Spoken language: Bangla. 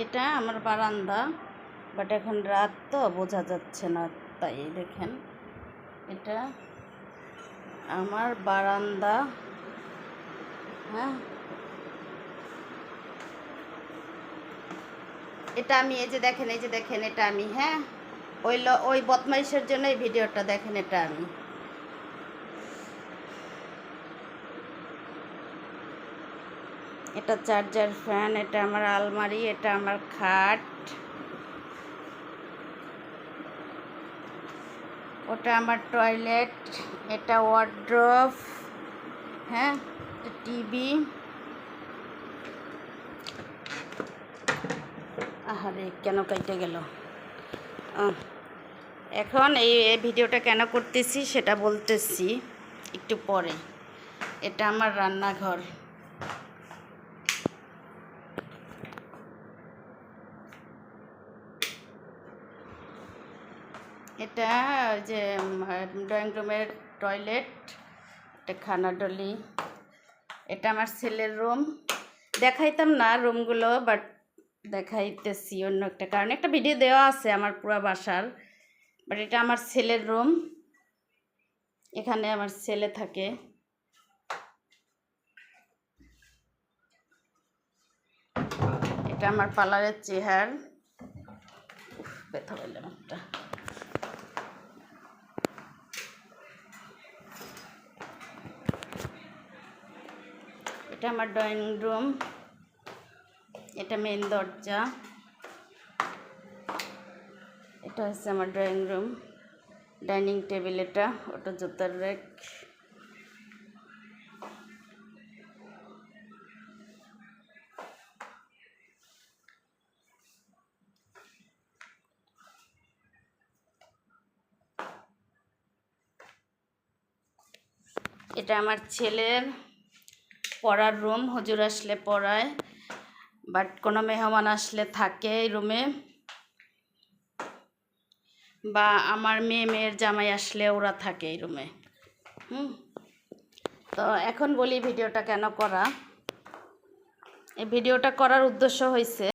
এটা আমার বারান্দা, বাট এখন রাত তো বোঝা যাচ্ছে না, তাই দেখেন এটা আমার বারান্দা। হ্যাঁ, এটা আমি এই যে দেখেন এটা আমি, হ্যাঁ, ওই বদমাইশের জন্য এই ভিডিওটা দেখেন। এটা আমি, এটা চার্জার ফ্যান, এটা আমার আলমারি, এটা আমার খাট, ওটা আমার টয়লেট, এটা ওয়ার্ড্রোব, হ্যাঁ, এটা টিভি। আহারে কেন কেটে গেল। এখন এই ভিডিওটা কেন করতেছি সেটা বলতেছি একটু পরে। এটা আমার রান্নাঘর, এটা যে ড্রয়িং রুমের টয়লেট, এটা খানাডলি, এটা আমার ছেলের রুম। দেখাইতাম না রুমগুলো, বাট দেখাইতেছি অন্য একটা কারণে। একটা ভিডিও দেওয়া আছে আমার পুরো বাসার, বাট এটা আমার ছেলের রুম, এখানে আমার ছেলে থাকে। এটা আমার পার্লারের চেহার, ব্যথা পাইলাম একটা। এটা আমার ড্রয়িং রুম, এটা মেন দরজা, এটা হচ্ছে আমার ড্রয়িং রুম। ডাইনিং টেবিল, এটা ওটা জুতার রেক। এটা আমার ছেলের পড়ার রুম, হুজুর আসলে পড়ায়, বাট কোনো মেহমান আসলে থাকে এই রুমে, বা আমার মেয়ের জামাই আসলে ওরা থাকে এই রুমে। তো এখন বলি ভিডিওটা কেন করা। এই ভিডিওটা করার উদ্দেশ্য হয়েছে